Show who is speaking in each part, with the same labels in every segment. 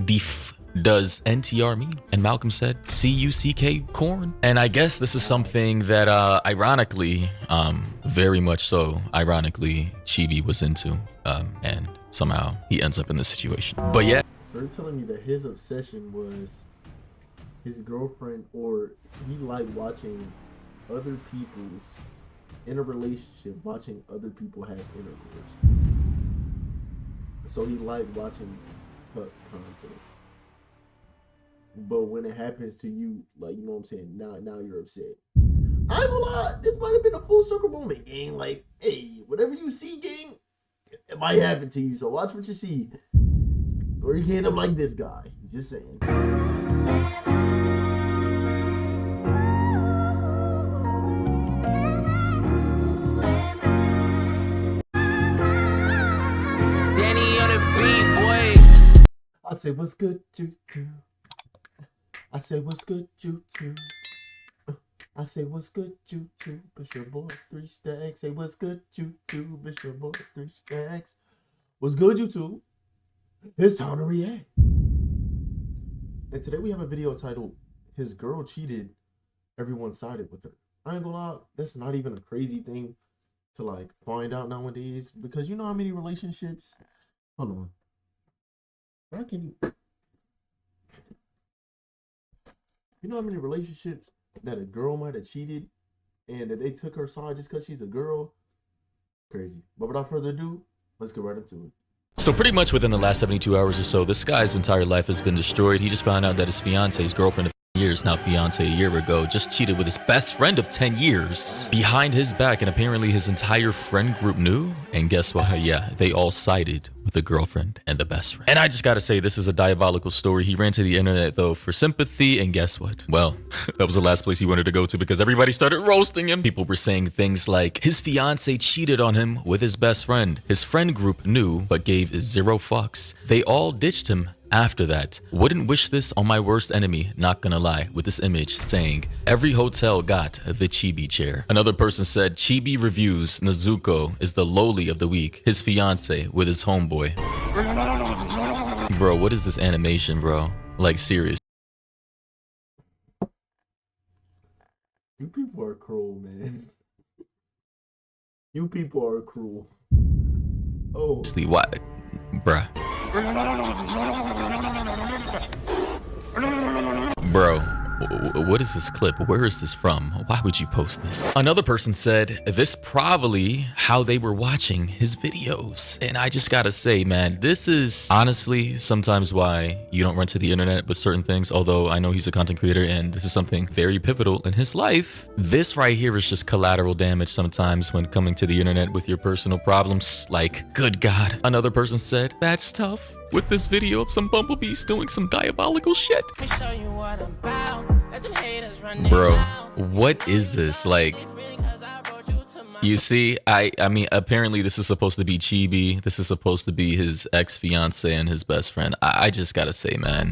Speaker 1: Def does NTR mean? And Malcolm said, C-U-C-K corn. And I guess this is something that ironically, very much so, ironically, Chibi was into. And somehow he ends up in this situation. But yeah.
Speaker 2: So they're telling me that his obsession was his girlfriend, or he liked watching other people's in a relationship, watching other people have intercourse. So he liked watching content. But when it happens to you, like, you know what I'm saying, now you're upset. I ain't gonna lie, this might have been a full circle moment, gang. Like, hey, whatever you see, gang, it might happen to you. So watch what you see, or you can end up like this guy. Just saying. I say what's good, YouTube. I say what's good, YouTube. I say what's good, YouTube. It's your boy 3 Stacks. Say what's good, YouTube. It's your boy 3 Stacks. What's good, YouTube? It's time to react. And today we have a video titled "His Girl Cheated, Everyone Sided with Her." I ain't gonna lie, that's not even a crazy thing to like find out nowadays, because you know how many relationships. Hold on. How can you? You know how many relationships that a girl might have cheated and that they took her side just because she's a girl? Crazy. But without further ado, let's get right into it.
Speaker 1: So pretty much within the last 72 hours or so, this guy's entire life has been destroyed. He just found out that his fiance's girlfriend of years, now fiance a year ago, just cheated with his best friend of 10 years behind his back, and apparently his entire friend group knew. And guess what? Yeah, they all sided with the girlfriend and the best friend. And I just gotta say, this is a diabolical story. He ran to the internet though for sympathy, and guess what? Well, that was the last place he wanted to go to, because everybody started roasting him. People were saying things like his fiance cheated on him with his best friend. His friend group knew but gave 0 fucks. They all ditched him after that. Wouldn't wish this on my worst enemy, not gonna lie, with this image saying, every hotel got the Chibi chair. Another person said, Chibi reviews Nezuko is the lowly of the week, his fiance with his homeboy. Bro, what is this animation, bro? Like, serious.
Speaker 2: You people are cruel, man. You people are cruel. Oh.
Speaker 1: Why? Bruh. Bro, what is this clip? Where is this from? Why would you post this? Another person said this probably how they were watching his videos. And I just gotta say, man, this is honestly sometimes why you don't run to the internet with certain things. Although I know he's a content creator and this is something very pivotal in his life. This right here is just collateral damage sometimes when coming to the internet with your personal problems. Like, good God. Another person said, that's tough. With this video of some bumblebees doing some diabolical shit. Bro, what is this? Like, you see, I mean, apparently this is supposed to be Chibi. This is supposed to be his ex-fiance and his best friend. I just gotta say, man,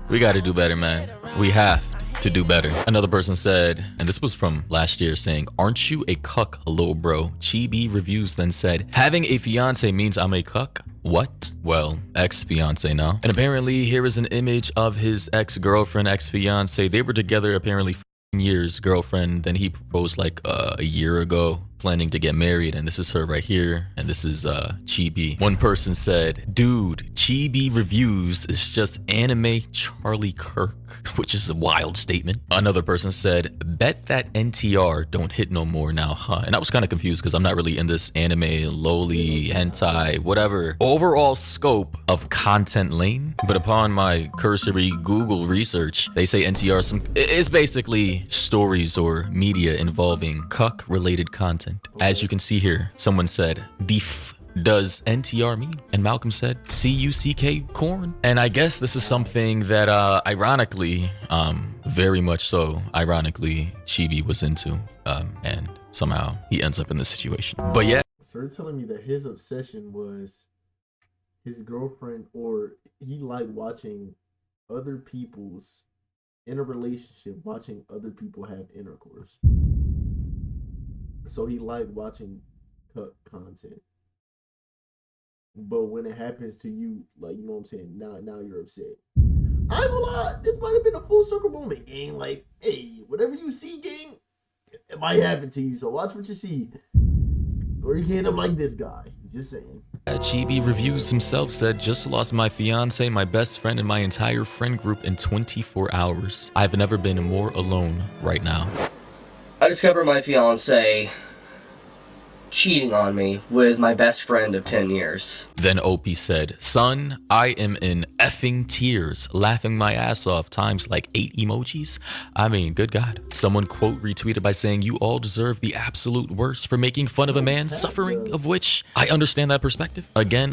Speaker 1: we gotta do better, man. We have to do better. Another person said, and this was from last year, saying, aren't you a cuck, little bro? Chibi reviews then said, having a fiance means I'm a cuck? What? Well, ex-fiance now. And apparently here is an image of his ex-girlfriend, ex-fiance. They were together apparently for years, girlfriend. Then he proposed like a year ago, planning to get married. And this is her right here. And this is Chibi. One person said, dude, Chibi reviews is just anime Charlie Kirk, which is a wild statement. Another person said, bet that NTR don't hit no more now, huh? And I was kind of confused because I'm not really in this anime, loli, hentai, whatever overall scope of content lane. But upon my cursory Google research, they say NTR is basically stories or media involving cuck related content. As you can see here, someone said, Def does NTR mean? And Malcolm said, C-U-C-K corn. And I guess this is something that ironically, very much so, ironically, Chibi was into. And somehow he ends up in this situation. But yeah.
Speaker 2: So they're telling me that his obsession was his girlfriend, or he liked watching other people's in a relationship, watching other people have intercourse. So he liked watching content. but when it happens to you, like, you know what I'm saying, now you're upset. I ain't gonna lie, this might have been a full circle moment, gang. Like, hey, whatever you see, gang, it might happen to you. So watch what you see, or you can end up like this guy. Just saying.
Speaker 1: Chibi Reviews himself said, just lost my fiance, my best friend, and my entire friend group in 24 hours. I've never been more alone right now.
Speaker 3: I discovered my fiance cheating on me with my best friend of 10 years.
Speaker 1: Then Opie said, son, I am in effing tears, laughing my ass off, times like 8 emojis. I mean, good God. Someone quote retweeted by saying, you all deserve the absolute worst for making fun of a man suffering, of which I understand that perspective. Again,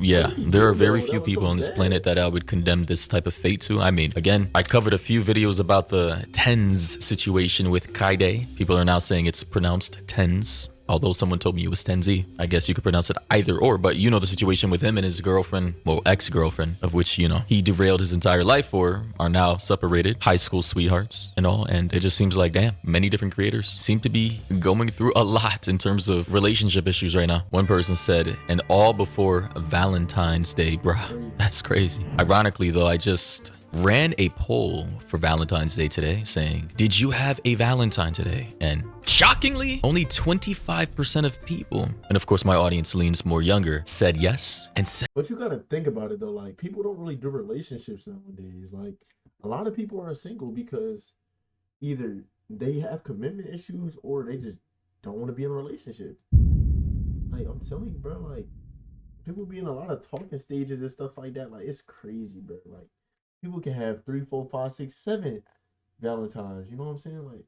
Speaker 1: yeah, there are very few people on this planet that I would condemn this type of fate to. I mean, again, I covered a few videos about the tens situation with Kaide. People are now saying it's pronounced tens. Although someone told me it was Tenzi. I guess you could pronounce it either or, but you know the situation with him and his girlfriend, well, ex-girlfriend, of which, you know, he derailed his entire life for, are now separated, high school sweethearts and all, and it just seems like, damn, many different creators seem to be going through a lot in terms of relationship issues right now. One person said, and all before Valentine's Day, bruh. That's crazy. Ironically, though, I just ran a poll for Valentine's Day today saying, did you have a Valentine today? And shockingly, only 25% of people, and of course my audience leans more younger, said yes. And said,
Speaker 2: but you gotta think about it though, like, people don't really do relationships nowadays. Like, a lot of people are single because either they have commitment issues or they just don't want to be in a relationship. Like, I'm telling you, bro, like, people be in a lot of talking stages and stuff like that. Like, it's crazy, bro. Like, people can have 3, 4, 5, 6, 7 Valentines. You know what I'm saying? Like,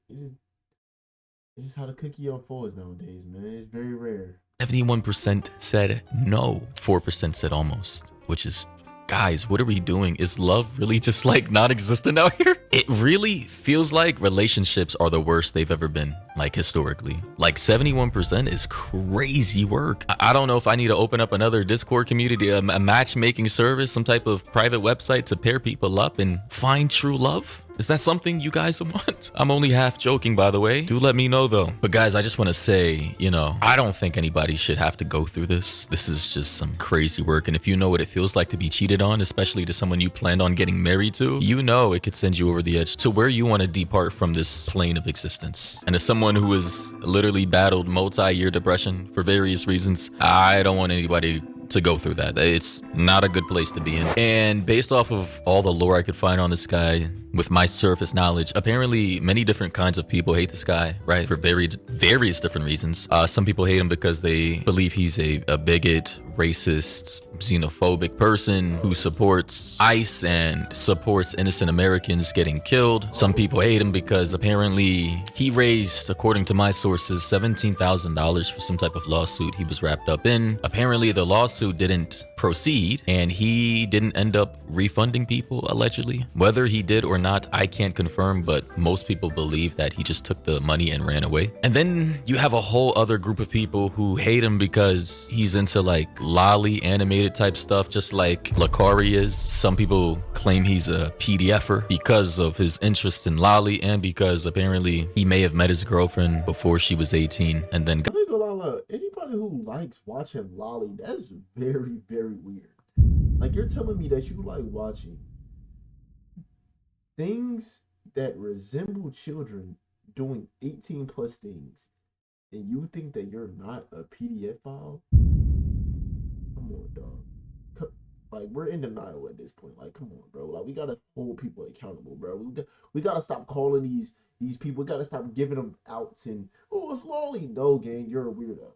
Speaker 2: it's just how the cookie unfolds nowadays, man. It's very rare.
Speaker 1: 71% said no. 4% said almost, which is, guys, what are we doing? Is love really just like non-existent out here? It really feels like relationships are the worst they've ever been, like historically. Like 71% is crazy work. I don't know if I need to open up another Discord community, a matchmaking service, some type of private website to pair people up and find true love. Is that something you guys want? I'm only half joking, by the way. Do let me know though. But guys, I just want to say, you know, I don't think anybody should have to go through this. This is just some crazy work. And if you know what it feels like to be cheated on, especially to someone you planned on getting married to, you know it could send you over the edge to where you want to depart from this plane of existence. And as someone who has literally battled multi-year depression for various reasons, I don't want anybody to go through that. It's not a good place to be in. And based off of all the lore I could find on this guy, with my surface knowledge, apparently many different kinds of people hate this guy, right? For various different reasons. Some people hate him because they believe he's a bigot, racist, xenophobic person who supports ICE and supports innocent Americans getting killed. Some people hate him because apparently he raised, according to my sources, $17,000 for some type of lawsuit he was wrapped up in. Apparently the lawsuit didn't proceed and he didn't end up refunding people, allegedly. Whether he did or not, I can't confirm, but most people believe that he just took the money and ran away. And then you have a whole other group of people who hate him because he's into like lolly animated type stuff, just like Lakari is. Some people claim he's a PDFer because of his interest in lolly and because apparently he may have met his girlfriend before she was 18 and then got
Speaker 2: anybody who likes watching lolly, that's very, very weird. Like, you're telling me that you like watching things that resemble children doing 18 plus things, and you think that you're not a PDF file? Come on, dog. Like, we're in denial at this point. Like, come on, bro. Like, we gotta hold people accountable, bro. We gotta stop calling these people. We gotta stop giving them outs and, oh, it's lolly. No, gang, you're a weirdo.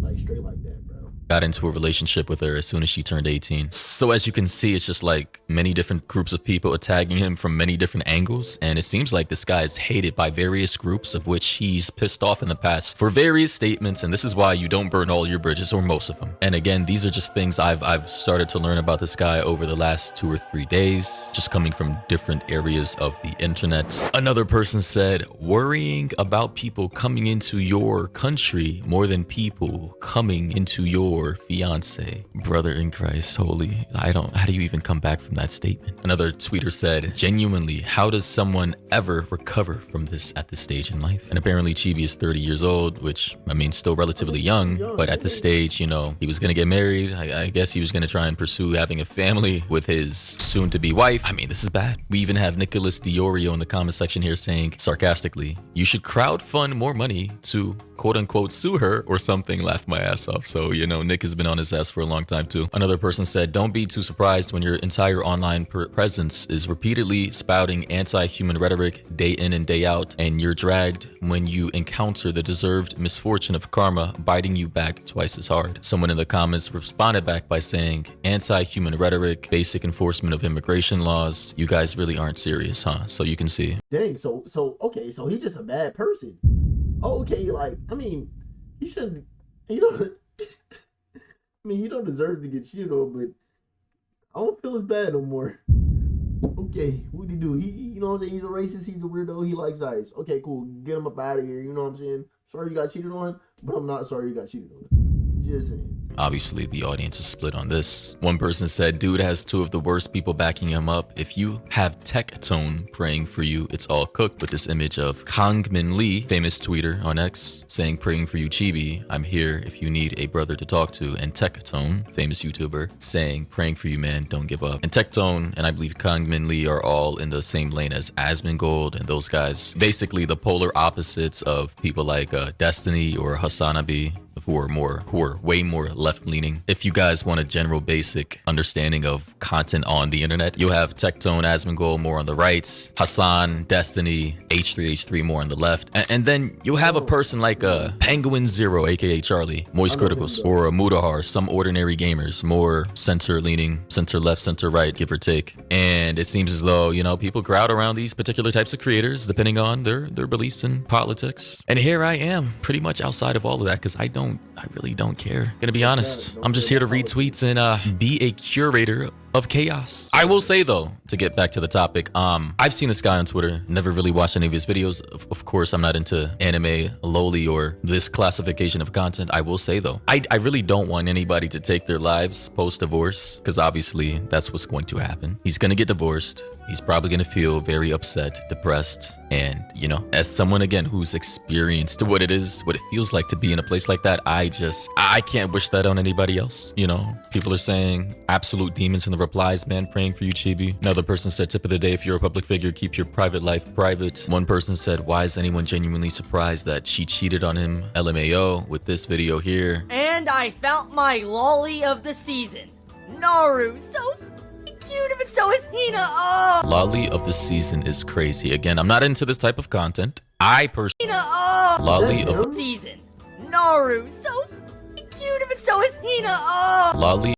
Speaker 2: Like, straight like that, bro.
Speaker 1: Got into a relationship with her as soon as she turned 18. So as you can see, it's just like many different groups of people attacking him from many different angles. And it seems like this guy is hated by various groups of which he's pissed off in the past for various statements. And this is why you don't burn all your bridges, or most of them. And again, these are just things I've started to learn about this guy over the last 2 or 3 days, just coming from different areas of the internet. Another person said, worrying about people coming into your country more than people coming into your fiance, brother in Christ. Holy, how do you even come back from that statement? Another tweeter said, genuinely, how does someone ever recover from this at this stage in life? And apparently Chibi is 30 years old, which, I mean, still relatively young, but at this stage, you know, he was going to get married. I guess he was going to try and pursue having a family with his soon-to-be wife. I mean, this is bad. We even have Nicholas Diorio in the comment section here saying, sarcastically, you should crowdfund more money to quote-unquote sue her or something. Laugh my ass off. So, you know, Nick has been on his ass for a long time too. Another person said, don't be too surprised when your entire online presence is repeatedly spouting anti-human rhetoric day in and day out, and you're dragged when you encounter the deserved misfortune of karma biting you back twice as hard. Someone in the comments responded back by saying, anti-human rhetoric, basic enforcement of immigration laws. You guys really aren't serious, huh? So you can see.
Speaker 2: Dang, so okay, so he's just a bad person. Oh, okay, like, I mean, he shouldn't, you know, I mean, he don't deserve to get cheated on, but I don't feel as bad no more. Okay, what did he do? He, you know what I'm saying? He's a racist, he's a weirdo, he likes ice. Okay, cool, get him up out of here, you know what I'm saying? Sorry you got cheated on, but I'm not sorry you got cheated on. Just saying.
Speaker 1: Obviously, the audience is split on this. One person said, dude has two of the worst people backing him up. If you have Tectone praying for you, it's all cooked. With this image of Kangmin Lee, famous tweeter on X, saying, praying for you, Chibi. I'm here if you need a brother to talk to. And Tectone, famous YouTuber, saying, praying for you, man, don't give up. And Tectone and I believe Kangmin Lee are all in the same lane as Asmongold and those guys. Basically, the polar opposites of people like Destiny or Hasanabi, who are way more left-leaning. If you guys want a general basic understanding of content on the internet, you'll have Tectone, Asmongold more on the right, Hassan, Destiny, H3H3 more on the left, and then you'll have a person like a Penguin Zero, aka Charlie, Moist Criticals, or a Mudahar, some ordinary gamers, more center-leaning, center-left, center-right, give or take. And it seems as though, you know, people crowd around these particular types of creators depending on their beliefs in politics. And here I am, pretty much outside of all of that, because I really don't care. Gonna be honest, I'm just here to read tweets and be a curator of chaos. I will say though, to get back to the topic, I've seen this guy on Twitter, never really watched any of his videos. Of course, I'm not into anime, loli, or this classification of content. I will say though, I really don't want anybody to take their lives post-divorce, because obviously that's what's going to happen. He's gonna get divorced. He's probably gonna feel very upset, depressed, and you know, as someone again who's experienced what it feels like to be in a place like that, I can't wish that on anybody else. You know, people are saying absolute demons in the replies, man, praying for you, Chibi. Another person said, tip of the day, if you're a public figure, keep your private life private. One person said, why is anyone genuinely surprised that she cheated on him? LMAO with this video here.
Speaker 4: And I found my lolly of the season. Naru, so cute, but so is Hina. Oh,
Speaker 1: Lolly of the season is crazy. Again, I'm not into this type of content. I personally Lolly of the
Speaker 4: season. Naru, so cute, but so is Hina. Oh,
Speaker 1: Lolly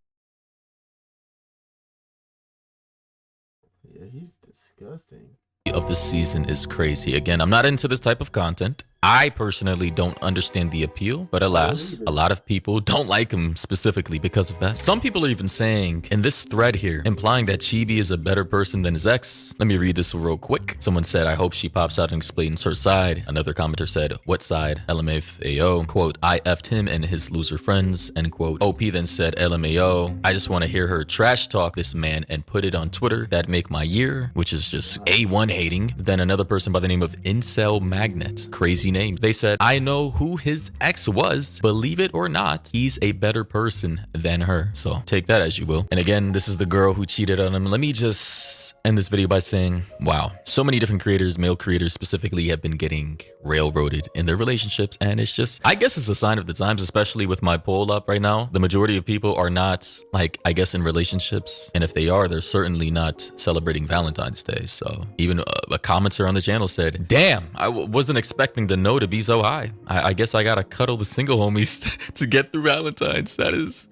Speaker 2: Yeah, he's disgusting.
Speaker 1: of the season is crazy. Again, I'm not into this type of content. I personally don't understand the appeal, but alas, a lot of people don't like him specifically because of that. Some people are even saying in this thread here, implying that Chibi is a better person than his ex. Let me read this real quick. Someone said, I hope she pops out and explains her side. Another commenter said, what side? LMFAO, quote, I effed him and his loser friends, end quote. OP then said, LMAO, I just want to hear her trash talk this man and put it on Twitter. That'd make my year, which is just A1 hating. Then another person by the name of Incel Magnet, crazy name. They said, I know who his ex was. Believe it or not, he's a better person than her. So take that as you will. And again, this is the girl who cheated on him. Let me just end this video by saying, wow, so many different creators, male creators specifically, have been getting railroaded in their relationships. And it's just, I guess it's a sign of the times, especially with my poll up right now. The majority of people are not, like, I guess, in relationships. And if they are, they're certainly not celebrating Valentine's Day. So even a commenter on the channel said, damn, I wasn't expecting the no to be so high. I guess I gotta cuddle the single homies to get through Valentine's. That is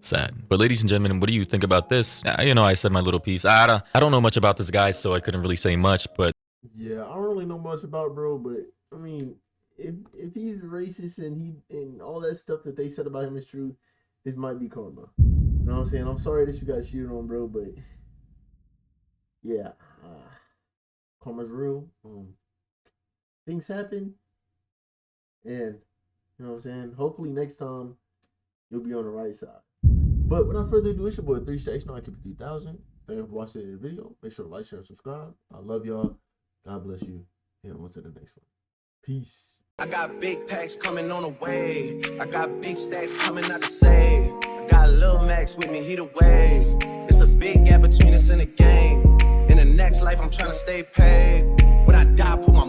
Speaker 1: sad. But ladies and gentlemen, what do you think about this? You know, I said my little piece. I don't know much about this guy, so I couldn't really say much, but
Speaker 2: Yeah, I don't really know much about bro, but I mean, if he's racist and all that stuff that they said about him is true, this might be karma. You know what I'm saying? I'm sorry that you got cheated on, bro, but yeah, karma's real. Things happen, and You know what I'm saying? Hopefully next time you'll be on the right side. But without further ado, it's your boy 3 Stacks. No, I keep it 3000. Thank you for watching the video. Make sure to like, share, and subscribe. I love y'all. God bless you. And on to the next one. Peace.
Speaker 5: I got big packs coming on the way. I got big stacks coming out to save. I got Lil Max with me, he the way. It's a big gap between us in the game. In the next life, I'm trying to stay paid. When I die, put my